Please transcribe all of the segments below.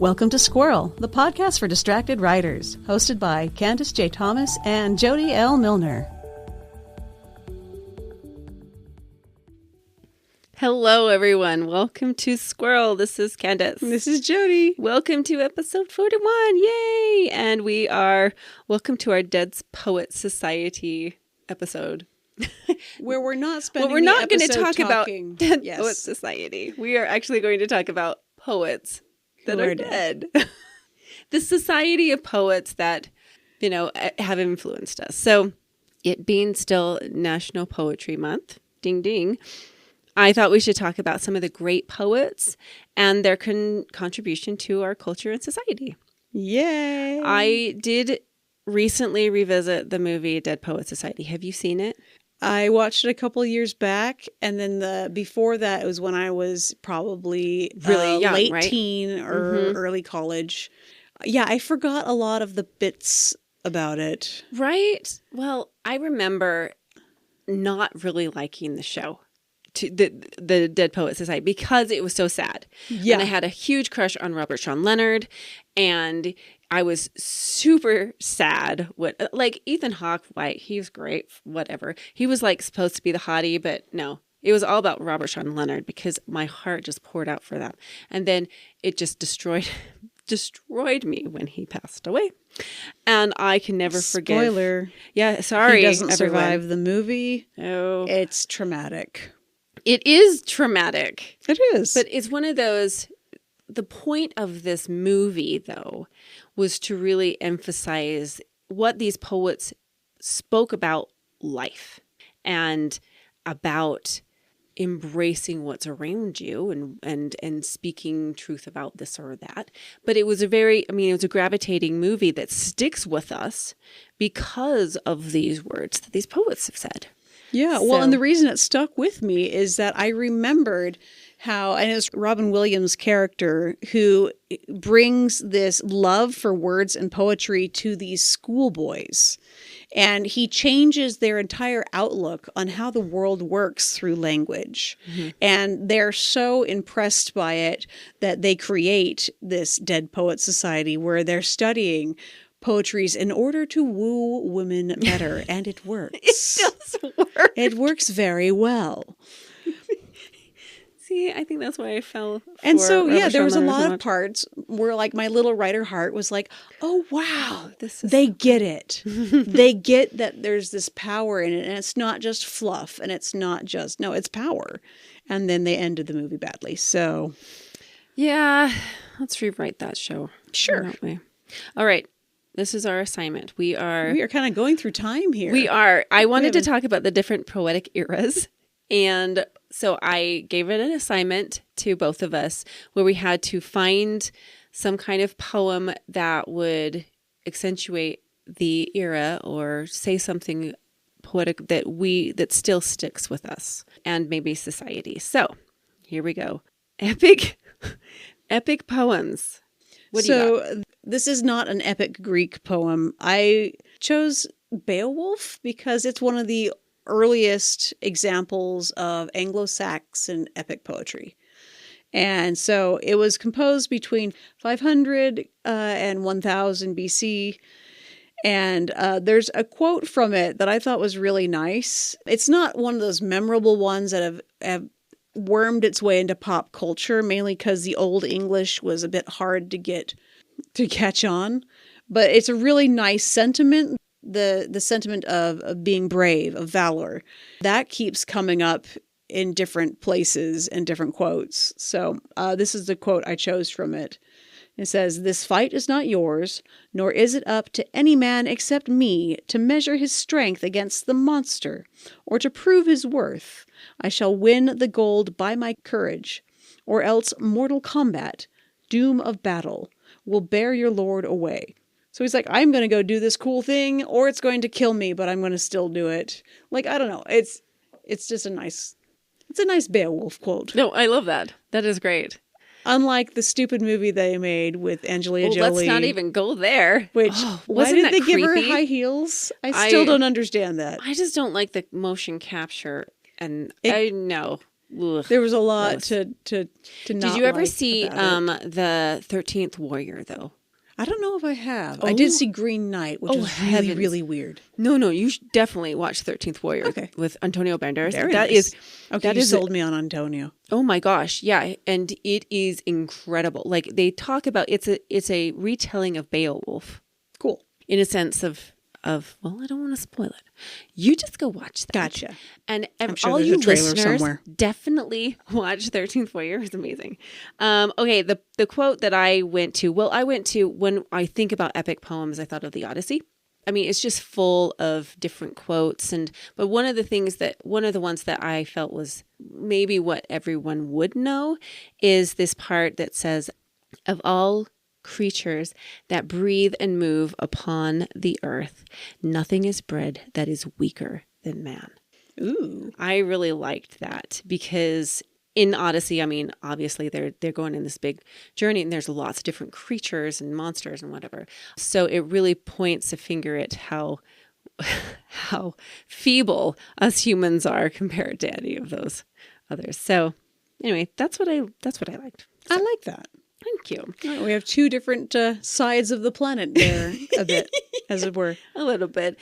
Welcome to Squirrel, the podcast for distracted writers, hosted by Candace J. Thomas and Jody L. Milner. Hello, everyone. Welcome to Squirrel. This is Candace. This is Jody. Welcome to episode 41. Yay! And welcome to our Dead Poets Society episode. Where we're not spending we're not going to talk talking. about Dead Poets Society. We are actually going to talk about poets that are dead. The society of poets that, have influenced us. So it being still National Poetry Month, ding, ding, I thought we should talk about some of the great poets and their contribution to our culture and society. Yay! I did recently revisit the movie Dead Poets Society. Have you seen it? I watched it a couple years back, and then before that, it was when I was probably really young, late right? teen or early college. Yeah, I forgot a lot of the bits about it. Right? Well, I remember not really liking the show. To the Dead Poets Society because it was so sad. Yeah. And I had a huge crush on Robert Sean Leonard, and I was super sad when Ethan Hawke, he was great, whatever. He was supposed to be the hottie, but no. It was all about Robert Sean Leonard because my heart just poured out for that. And then it just destroyed me when he passed away. And I can never forgive. Spoiler. Yeah, sorry. He doesn't everyone. survive the movie. Oh. It's traumatic. It is traumatic. It is. But it's one of those, the point of this movie, though, was to really emphasize what these poets spoke about life and about embracing what's around you and speaking truth about this or that. But it was it was a gravitating movie that sticks with us because of these words that these poets have said. Yeah, well, and the reason it stuck with me is that I remembered how, and it's Robin Williams' character who brings this love for words and poetry to these schoolboys. And he changes their entire outlook on how the world works through language. Mm-hmm. And they're so impressed by it that they create this Dead Poets Society where they're studying poetries in order to woo women better, and it works. It does work. It works very well. See, I think that's why I fell for And so, Robert there was a Sean lot Leonard of parts where, my little writer heart was like, oh, wow, this is they get it. They get that there's this power in it, and it's not just fluff, and it's not just, no, it's power. And then they ended the movie badly, so. Yeah, let's rewrite that show. Sure. Don't we? All right. This is our assignment. We are kind of going through time here. We are. I wanted to talk about the different poetic eras. And so I gave it an assignment to both of us where we had to find some kind of poem that would accentuate the era or say something poetic that still sticks with us and maybe society. So here we go. Epic poems. What do you got? This is not an epic Greek poem. I chose Beowulf because it's one of the earliest examples of Anglo-Saxon epic poetry. And so it was composed between 500 and 1000 BC. And there's a quote from it that I thought was really nice. It's not one of those memorable ones that have wormed its way into pop culture, mainly because the Old English was a bit hard to catch on. But it's a really nice sentiment, the sentiment of being brave, of valor. That keeps coming up in different places and different quotes. So this is the quote I chose from it. It says, "This fight is not yours, nor is it up to any man except me to measure his strength against the monster, or to prove his worth. I shall win the gold by my courage, or else mortal combat, doom of battle, will bear your lord away." So he's like, I'm going to go do this cool thing, or it's going to kill me, but I'm going to still do it. I don't know. It's just a nice Beowulf quote. No, I love that. That is great. Unlike the stupid movie they made with Angelina Jolie. Let's not even go there. Which, why did they give her high heels? I still don't understand that. I just don't like the motion capture. And I know. ugh, There was a lot gross. to not Did you ever like see about it. the 13th Warrior though? I don't know if I have. I did see Green Knight, which was really, heavens. really weird. No, you should definitely watch 13th Warrior Okay. with Antonio Banderas. Very That nice. is Okay, that you is sold me on Antonio. oh my gosh, yeah, and it is incredible. Like they talk about it's a retelling of Beowulf Cool. in a sense of well, I don't want to spoil it. You just go watch that. Gotcha. And I'm sure all there's you a trailer listeners somewhere. definitely watch 13th Warrior. It's amazing. Okay, the quote that I went to when I think about epic poems, I thought of the Odyssey. I mean, it's just full of different quotes, but one of the ones that I felt was maybe what everyone would know is this part that says, "Of all creatures that breathe and move upon the earth, nothing is bred that is weaker than man." Ooh. I really liked that because in Odyssey, I mean, obviously they're going in this big journey and there's lots of different creatures and monsters and whatever. So it really points a finger at how feeble us humans are compared to any of those others. So anyway, that's what I liked. I like that. Thank you. All right, we have two different sides of the planet there, a bit, as it were. A little bit.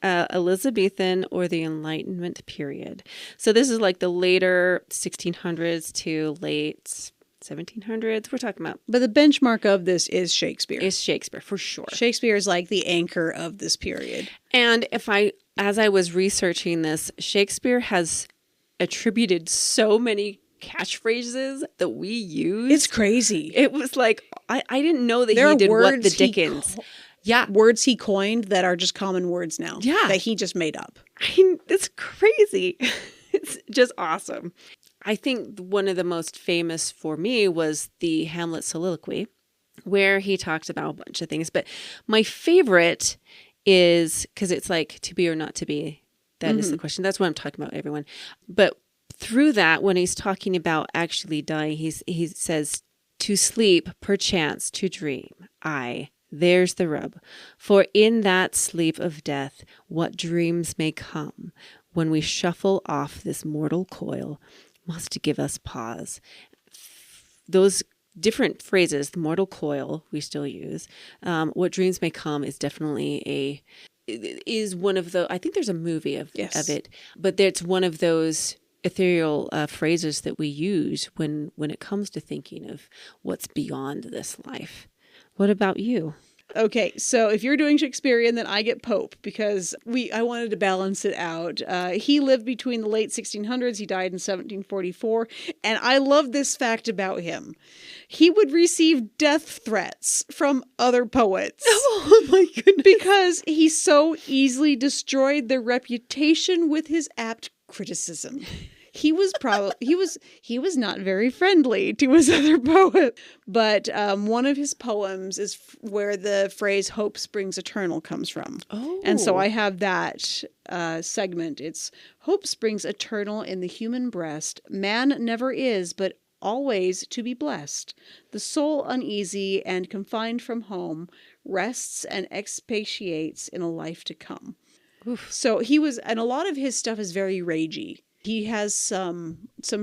Elizabethan or the Enlightenment period. So this is like the later 1600s to late 1700s. We're talking about But the benchmark of this is Shakespeare. is Shakespeare for sure. Shakespeare is like the anchor of this period. And as I was researching this, Shakespeare has attributed so many catchphrases that we use. It's crazy. It was like, I didn't know that There he are did what words the he Dickens. Yeah. Words he coined that are just common words now. Yeah. That he just made up. It's crazy. It's just awesome. I think one of the most famous for me was the Hamlet soliloquy, where he talks about a bunch of things. But my favorite is, because it's like to be or not to be. That is the question. That's what I'm talking about, everyone. But through that, when he's talking about actually dying, he says, "To sleep, perchance to dream, aye, there's the rub. For in that sleep of death, what dreams may come, when we shuffle off this mortal coil, must give us pause." Those different phrases, the mortal coil, we still use. What dreams may come is definitely is one of the, I think there's a movie of it, but it's one of those ethereal phrases that we use when it comes to thinking of what's beyond this life. What about you? Okay, so if you're doing Shakespearean, then I get Pope because I wanted to balance it out. He lived between the late 1600s. He died in 1744. And I love this fact about him. He would receive death threats from other poets. Oh my goodness. Because he so easily destroyed their reputation with his apt criticism. He was he was not very friendly to his other poets. But one of his poems is where the phrase "hope springs eternal" comes from. Oh. And so I have that segment. It's "Hope springs eternal in the human breast. Man never is, but always to be blessed. The soul uneasy and confined from home rests and expatiates in a life to come." Oof. So and a lot of his stuff is very ragey. He has some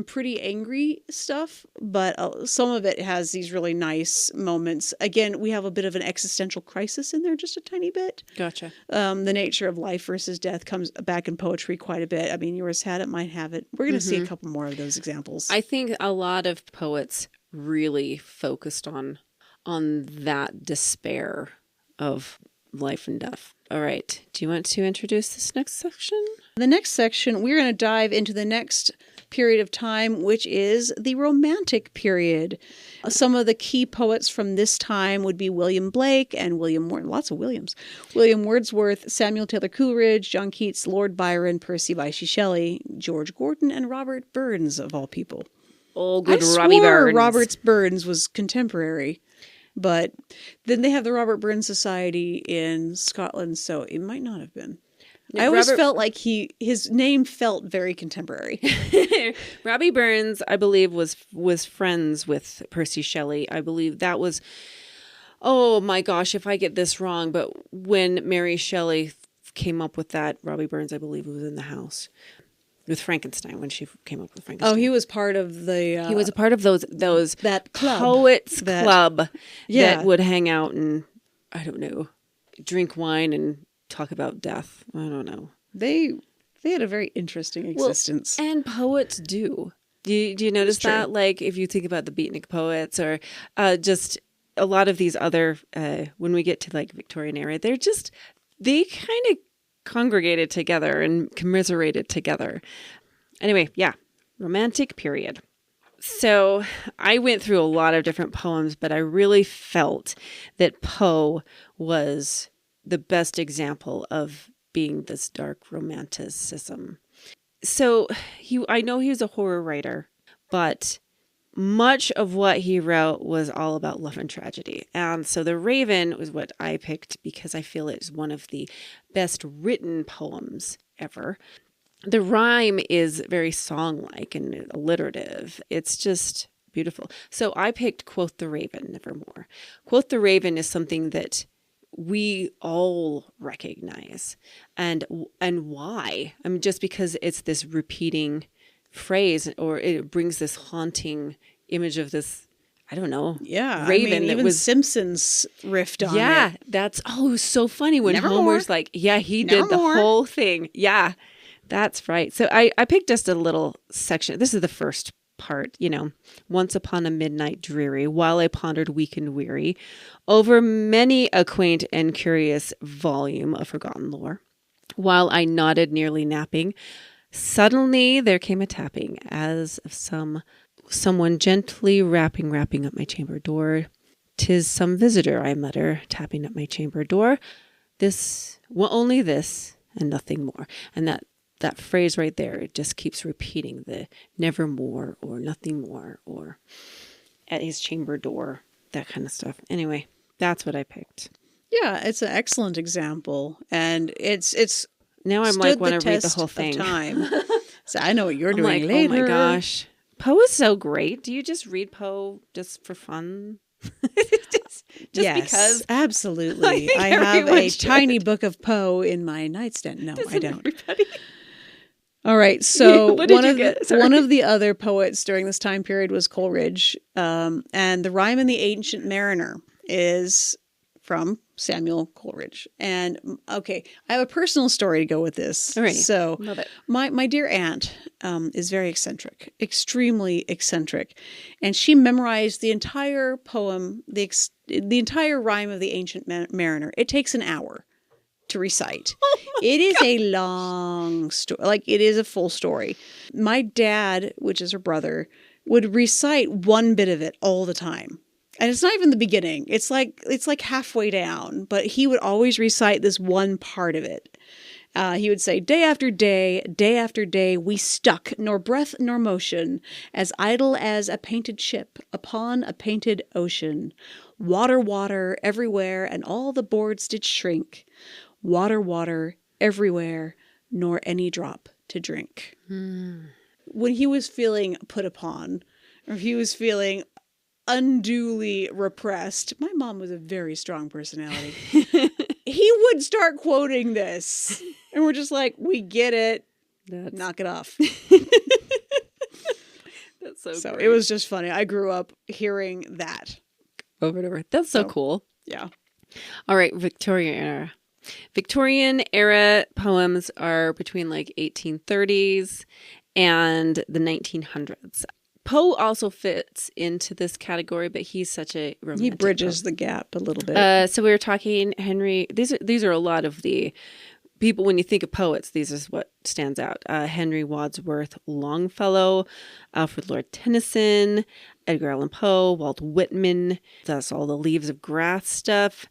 pretty angry stuff, but some of it has these really nice moments. Again, we have a bit of an existential crisis in there, just a tiny bit. Gotcha. The nature of life versus death comes back in poetry quite a bit. I mean, yours had it, mine have it. We're going to see a couple more of those examples. I think a lot of poets really focused on that despair of life and death. All right. Do you want to introduce this next section? The next section, we're going to dive into the next period of time, which is the Romantic period. Some of the key poets from this time would be William Blake and William Wordsworth, Samuel Taylor Coleridge, John Keats, Lord Byron, Percy Bysshe Shelley, George Gordon, and Robert Burns, of all people. Oh, good I Robbie swore Burns. Robert Burns was contemporary. But then they have the Robert Burns Society in Scotland, so it might not have been. I always felt like his name felt very contemporary. Robbie Burns, I believe, was friends with Percy Shelley. I believe that was, oh my gosh, if I get this wrong, but when Mary Shelley came up with that, Robbie Burns, I believe, was in the house. with Frankenstein when she came up with Oh, Frankenstein. he was part of the. He was a part of those that club. poets club Yeah. that would hang out and, I don't know, drink wine and talk about death. I don't know. They had a very interesting existence. Well, and poets do. Do you notice that? Like, if you think about the beatnik poets or just a lot of these other, when we get to like Victorian era, they kind of congregated together and commiserated together. Anyway, yeah, Romantic period. So I went through a lot of different poems, but I really felt that Poe was the best example of being this dark romanticism. So I know he was a horror writer, but much of what he wrote was all about love and tragedy. And so The Raven was what I picked because I feel it's one of the best written poems ever. The rhyme is very song-like and alliterative. It's just beautiful. So I picked Quoth the Raven, Nevermore. Quoth the Raven is something that we all recognize. And why? I mean, just because it's this repeating phrase, or it brings this haunting image of this, I don't know, raven. I mean, even Simpsons riffed on it. Yeah, that's so funny when Homer's like, yeah, he did the whole thing. Yeah, that's right. So I picked just a little section. This is the first part, Once upon a midnight dreary, while I pondered weak and weary over many a quaint and curious volume of forgotten lore, while I nodded nearly napping, suddenly there came a tapping as of someone gently rapping at my chamber door. 'Tis some visitor, I mutter, tapping at my chamber door. Only this and nothing more. And that phrase right there, it just keeps repeating the nevermore or nothing more or at his chamber door, that kind of stuff. Anyway, that's what I picked. Yeah, it's an excellent example. And it's now I'm like, want to read the whole thing. Time. So I know what you're doing like, later. Oh my gosh. Poe is so great. Do you just read Poe just for fun? just yes, because? Absolutely. I have a tiny book of Poe in my nightstand. No, I don't. Everybody? All right. So one of the other poets during this time period was Coleridge. And The Rime in the Ancient Mariner is from Samuel Coleridge. And okay, I have a personal story to go with this. Alrighty. So love it. My dear aunt is very eccentric, extremely eccentric. And she memorized the entire poem, the entire Rime of the Ancient Mariner. It takes an hour to recite. It is a long story. Like, it is a full story. My dad, which is her brother, would recite one bit of it all the time. And it's not even the beginning. It's like halfway down, but he would always recite this one part of it. He would say, day after day, we stuck, nor breath nor motion, as idle as a painted ship upon a painted ocean. Water, everywhere, and all the boards did shrink. Water, everywhere, nor any drop to drink. When he was feeling put upon, or he was feeling unduly repressed, my mom was a very strong personality. He would start quoting this, and we're just like, we get it. Knock it off. That's so great. It was just funny. I grew up hearing that over and over. That's so cool. Yeah. All right, Victorian era poems are between like 1830s and the 1900s. Poe also fits into this category, but he's such a romantic. He bridges the gap a little bit. So we were talking Henry. These are a lot of the people. When you think of poets, these is what stands out. Henry Wadsworth Longfellow, Alfred Lord Tennyson, Edgar Allan Poe, Walt Whitman. That's all the Leaves of Grass stuff.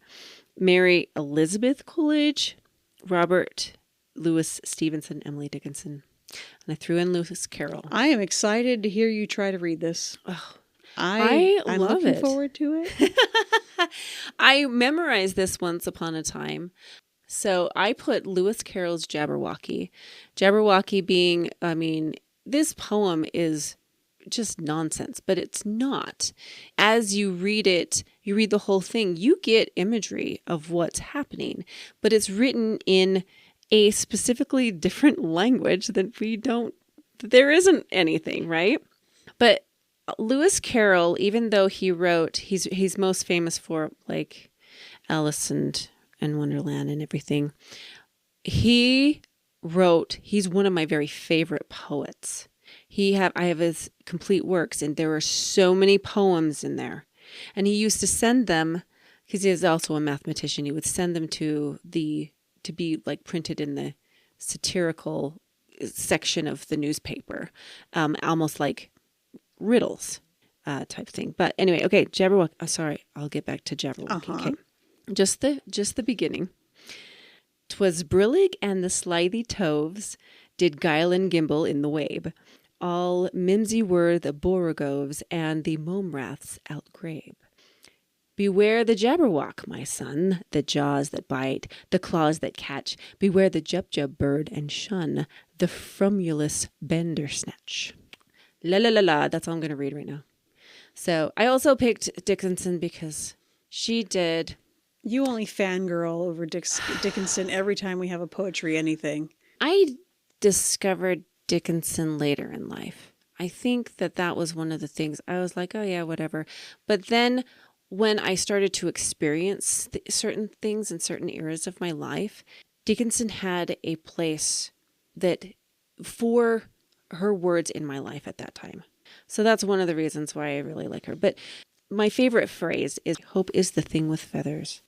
Mary Elizabeth Coleridge, Robert Louis Stevenson, Emily Dickinson. And I threw in Lewis Carroll. I am excited to hear you try to read this. Oh, I'm love looking forward to it. I memorized this once upon a time. So I put Lewis Carroll's Jabberwocky. Jabberwocky being, this poem is just nonsense, but it's not. As you read it, you read the whole thing, you get imagery of what's happening, but it's written in a specifically different language that we don't there isn't anything, right? But Lewis Carroll, even though he's most famous for like Alice and Wonderland and everything, he's one of my very favorite poets. I have his complete works, and there are so many poems in there. And he used to send them, because he is also a mathematician, he would send them to be like printed in the satirical section of the newspaper, almost like riddles type thing. But anyway, okay, Jabberwocky. Oh, sorry, I'll get back to Jabberwocky. Okay, just the beginning. 'Twas brillig and the slithy toves did guile and gimble in the wabe. All mimsy were the borogoves and the momraths outgrabe. Beware the Jabberwock, my son, the jaws that bite, the claws that catch. Beware the Jubjub bird and shun the frumulous Bandersnatch. La la la la. That's all I'm going to read right now. So I also picked Dickinson because she did. You only fangirl over Dickinson every time we have a poetry anything. I discovered Dickinson later in life. I think that was one of the things I was like, oh yeah, whatever. But then when I started to experience certain things in certain eras of my life, Dickinson had a place for her words in my life at that time. So that's one of the reasons why I really like her. But my favorite phrase is, hope is the thing with feathers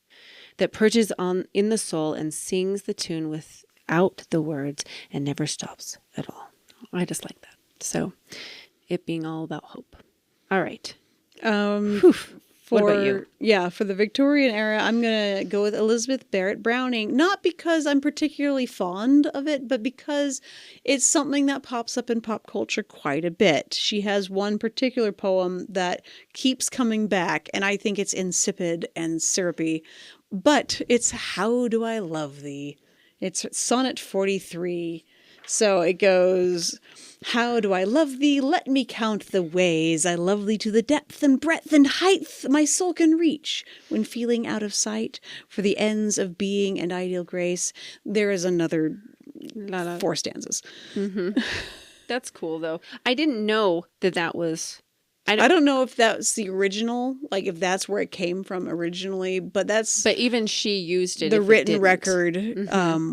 that perches in the soul and sings the tune without the words and never stops at all. I just like that. So it being all about hope. All right. What about you? Yeah, for the Victorian era, I'm going to go with Elizabeth Barrett Browning. Not because I'm particularly fond of it, but because it's something that pops up in pop culture quite a bit. She has one particular poem that keeps coming back, and I think it's insipid and syrupy. But it's How Do I Love Thee? It's Sonnet 43. So it goes, how do I love thee? Let me count the ways I love thee to the depth and breadth and height my soul can reach when feeling out of sight for the ends of being and ideal grace. There is another 4 stanzas. Mm-hmm. That's cool, though. I didn't know that was... I don't know if that's the original, like if that's where it came from originally, but that's... But even she used it. The written record... Mm-hmm.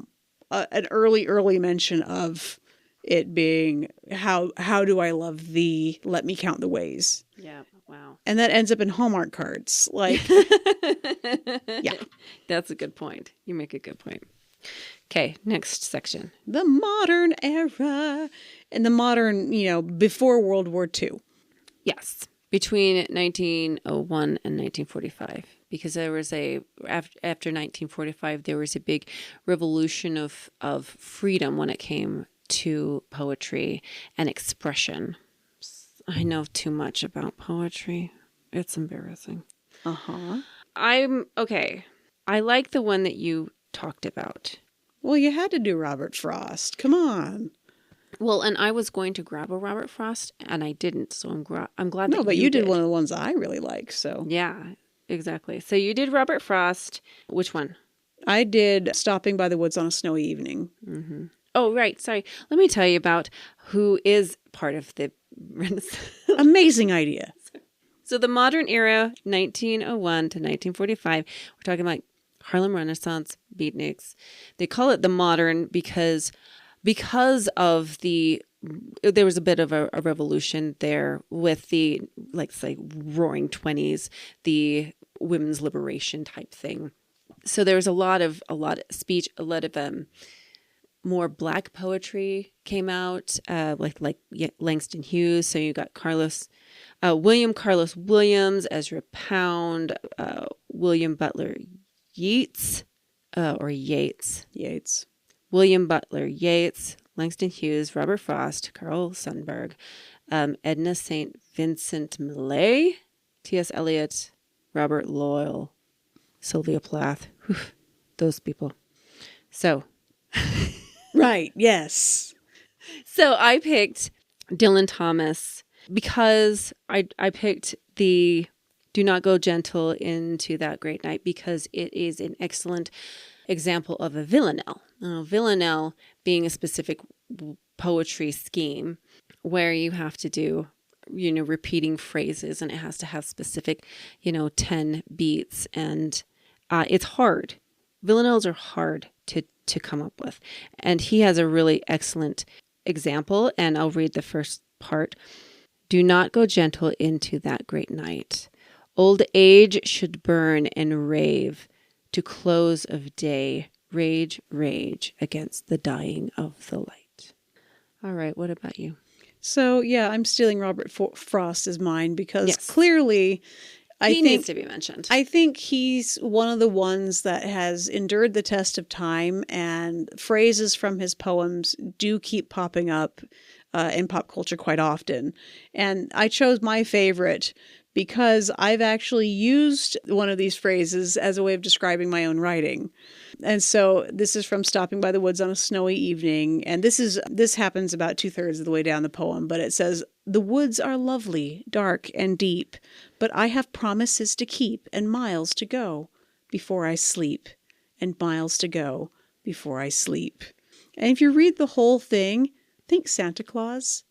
An early mention of it being how do I love thee? Let me count the ways. Yeah. Wow. And that ends up in Hallmark cards. Like, yeah, that's a good point. You make a good point. Okay. Next section. The modern era and the modern, before World War II. Yes. Between 1901 and 1945. Because there was after 1945, there was a big revolution of freedom when it came to poetry and expression. I know too much about poetry. It's embarrassing. Okay. I like the one that you talked about. Well, you had to do Robert Frost. Come on. Well, and I was going to grab a Robert Frost, and I didn't. So I'm glad that No, but you did one of the ones I really like. So yeah. Exactly. So you did Robert Frost. Which one? I did Stopping by the Woods on a Snowy Evening. Mm-hmm. Oh, right. Sorry. Let me tell you about who is part of the Renaissance. Amazing idea. So the modern era, 1901 to 1945, we're talking about Harlem Renaissance, beatniks. They call it the modern because of there was a bit of a revolution there with the, say, roaring 20s, the women's liberation type thing. So there was a lot of speech, a lot of more black poetry came out, like Langston Hughes. So you got William Carlos Williams, Ezra Pound, William Butler Yeats, Yates. William Butler Yeats, Langston Hughes, Robert Frost, Carl Sundberg, Edna St. Vincent Millay, T.S. Eliot, Robert Loyal, Sylvia Plath. Whew, those people. So. Right, yes. So I picked Dylan Thomas because I picked the Do Not Go Gentle into That Great Night because it is an excellent example of a villanelle. Villanelle being a specific poetry scheme where you have to do, repeating phrases, and it has to have specific, 10 beats. And it's hard. Villanelles are hard to come up with. And he has a really excellent example, and I'll read the first part. Do not go gentle into that great night. Old age should burn and rave to close of day. Rage, rage against the dying of the light. All right, what about you? So, yeah, I'm stealing Robert Frost as mine because Yes. clearly He needs to be mentioned. I think he's one of the ones that has endured the test of time, and phrases from his poems do keep popping up in pop culture quite often. And I chose my favorite because I've actually used one of these phrases as a way of describing my own writing. And so this is from Stopping by the Woods on a Snowy Evening. And this happens about 2/3 of the way down the poem, but it says, "The woods are lovely, dark and deep, but I have promises to keep and miles to go before I sleep, and miles to go before I sleep." And if you read the whole thing, think Santa Claus.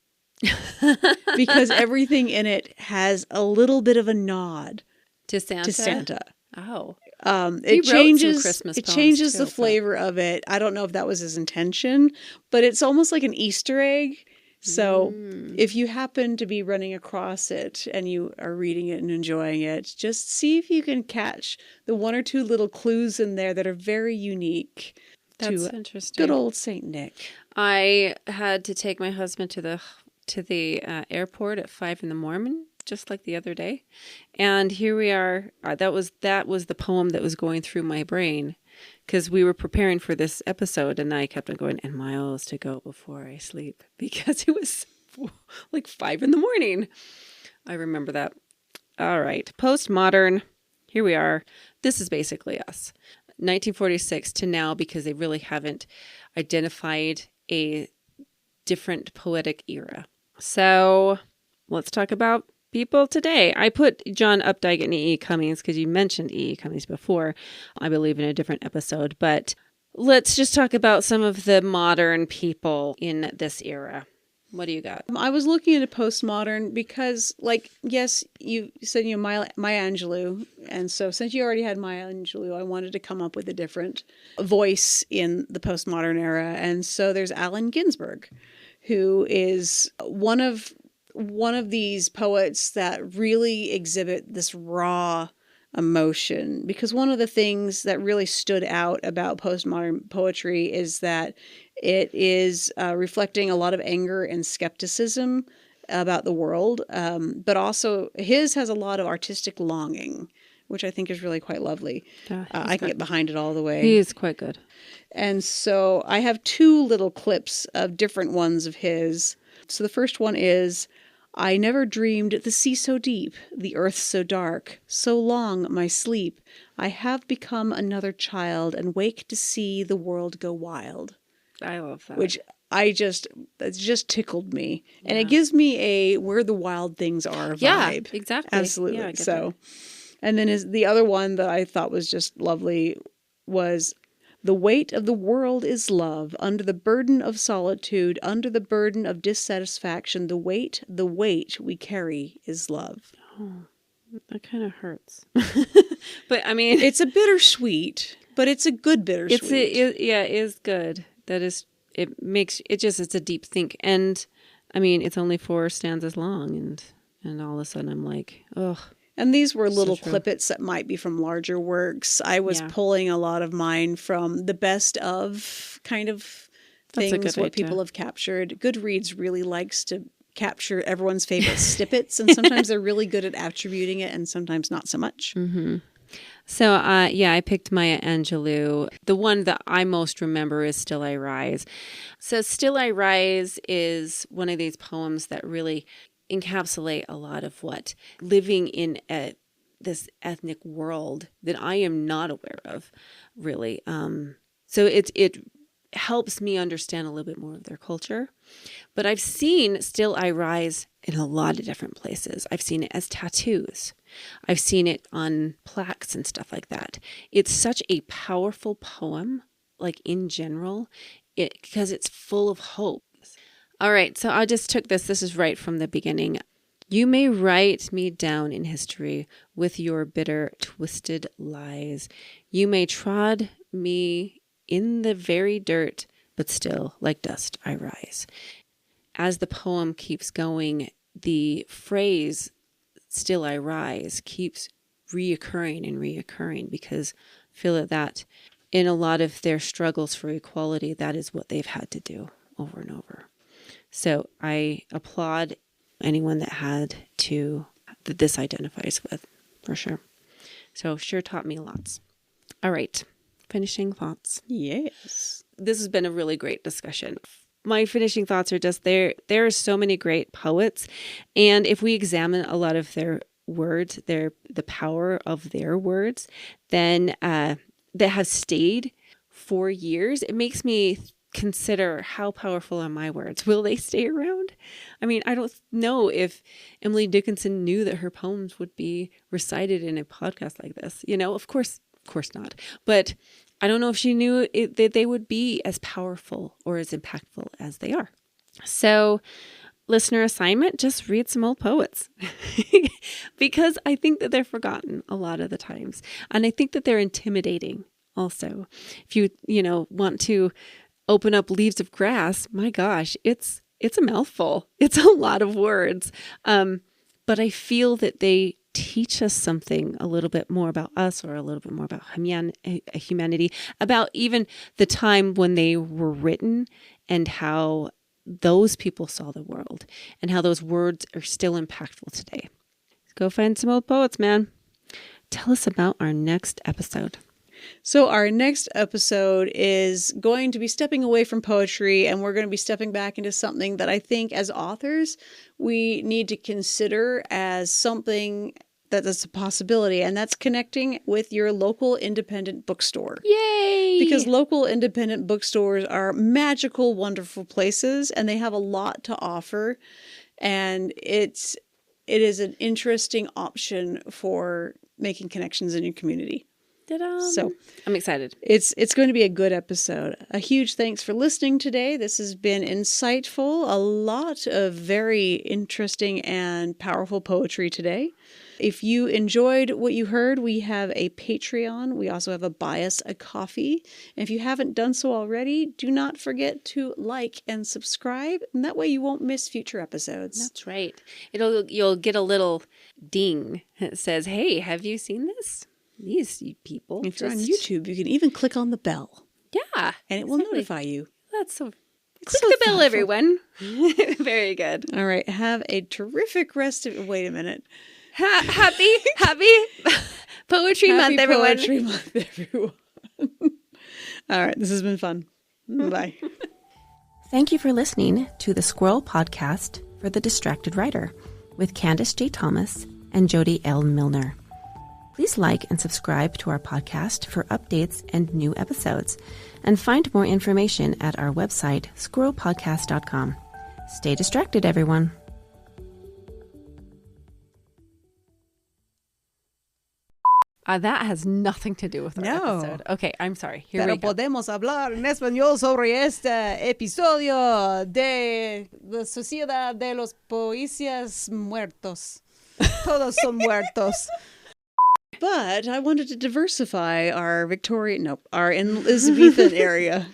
Because everything in it has a little bit of a nod To Santa? to Santa. Oh. It changes Christmas it poems changes too, the so. flavor of it. I don't know if that was his intention, but it's almost like an Easter egg. So if you happen to be running across it and you are reading it and enjoying it, just see if you can catch the one or two little clues in there that are very unique That's to interesting. good old Saint Nick. I had to take my husband to the airport at 5 a.m, just like the other day, and here we are. That was the poem that was going through my brain because we were preparing for this episode, and I kept on going, "And miles to go before I sleep," because it was like 5 a.m. I remember that. All right, postmodern. Here we are. This is basically us, 1946 to now, because they really haven't identified a different poetic era. So let's talk about people today. I put John Updike and E.E. Cummings because you mentioned E.E. Cummings before, I believe, in a different episode. But let's just talk about some of the modern people in this era. What do you got? I was looking into postmodern because, yes, you said, Maya Angelou. And so since you already had Maya Angelou, I wanted to come up with a different voice in the postmodern era. And so there's Allen Ginsberg, who is one of these poets that really exhibit this raw emotion. Because one of the things that really stood out about postmodern poetry is that it is reflecting a lot of anger and skepticism about the world, but also his has a lot of artistic longing, which I think is really quite lovely. I can get behind it all the way. He is quite good. And so I have two little clips of different ones of his. So the first one is, "I never dreamed the sea so deep, the earth so dark, so long my sleep. I have become another child and wake to see the world go wild." I love that. Which that just tickled me. And it gives me a where the wild things are vibe. Yeah, exactly. Absolutely. Yeah, I get so, and then the other one that I thought was just lovely was, "The weight of the world is love, under the burden of solitude, under the burden of dissatisfaction, the weight we carry is love." Oh, that kind of hurts. But I mean, it's a bittersweet, but it's a good bittersweet. It is good. It's a deep think. And I mean, it's only 4 stanzas long, and all of a sudden I'm like, ugh. And these were little clippets that might be from larger works. I was pulling a lot of mine from the best of kind of things, what people have captured. Goodreads really likes to capture everyone's favorite snippets, and sometimes they're really good at attributing it, and sometimes not so much. Mm-hmm. So, I picked Maya Angelou. The one that I most remember is Still I Rise. So Still I Rise is one of these poems that really encapsulate a lot of what living in this ethnic world that I am not aware of, really. So it helps me understand a little bit more of their culture. But I've seen Still I Rise in a lot of different places. I've seen it as tattoos. I've seen it on plaques and stuff like that. It's such a powerful poem, like in general, because it's full of hope. All right. So I just took this. This is right from the beginning. You may write me down in history with your bitter, twisted lies. You may trod me in the very dirt, but still, like dust, I rise. As the poem keeps going, the phrase, still I rise, keeps reoccurring and reoccurring because I feel that in a lot of their struggles for equality, that is what they've had to do over and over. So I applaud anyone that this identifies with, for sure. So sure taught me lots. All right. Finishing thoughts. Yes. This has been a really great discussion. My finishing thoughts are just there are so many great poets. And if we examine a lot of their words, the power of their words, then that have stayed for years, it makes me consider how powerful are my words. Will they stay around? I mean, I don't know if Emily Dickinson knew that her poems would be recited in a podcast like this. Of course not. But I don't know if she knew that they would be as powerful or as impactful as they are. So, listener assignment, just read some old poets because I think that they're forgotten a lot of the times. And I think that they're intimidating also. If you want to open up Leaves of Grass, my gosh, it's a mouthful. It's a lot of words. But I feel that they teach us something a little bit more about us or a little bit more about humanity, about even the time when they were written and how those people saw the world and how those words are still impactful today. Go find some old poets, man. Tell us about our next episode. So our next episode is going to be stepping away from poetry, and we're going to be stepping back into something that I think as authors we need to consider as something that's a possibility, and that's connecting with your local independent bookstore. Yay! Because local independent bookstores are magical, wonderful places, and they have a lot to offer, and it is an interesting option for making connections in your community. So I'm excited. It's going to be a good episode. A huge thanks for listening today. This has been insightful. A lot of very interesting and powerful poetry today. If you enjoyed what you heard, we have a Patreon. We also have a Buy Us a Coffee. And if you haven't done so already, do not forget to like and subscribe. And that way you won't miss future episodes. That's right. You'll get a little ding that says, "Hey, have you seen this? These people." If you're on YouTube, you can even click on the bell. Yeah. And it will notify you. That's so... It's Click so the bell, thoughtful. Everyone. Very good. All right. Have a terrific rest of... Wait a minute. Happy Poetry Month, everyone. Poetry Month, everyone. All right. This has been fun. Bye. Thank you for listening to the Squirrel Podcast for the Distracted Writer with Candace J. Thomas and Jody L. Milner. Please like and subscribe to our podcast for updates and new episodes, and find more information at our website, squirrelpodcast.com. Stay distracted, everyone. That has nothing to do with our episode. Okay, I'm sorry. Here we go. Podemos hablar en español sobre este episodio de la Sociedad de los Poesías Muertos. Todos son muertos. But I wanted to diversify our Elizabethan area.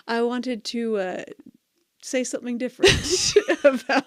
I wanted to say something different about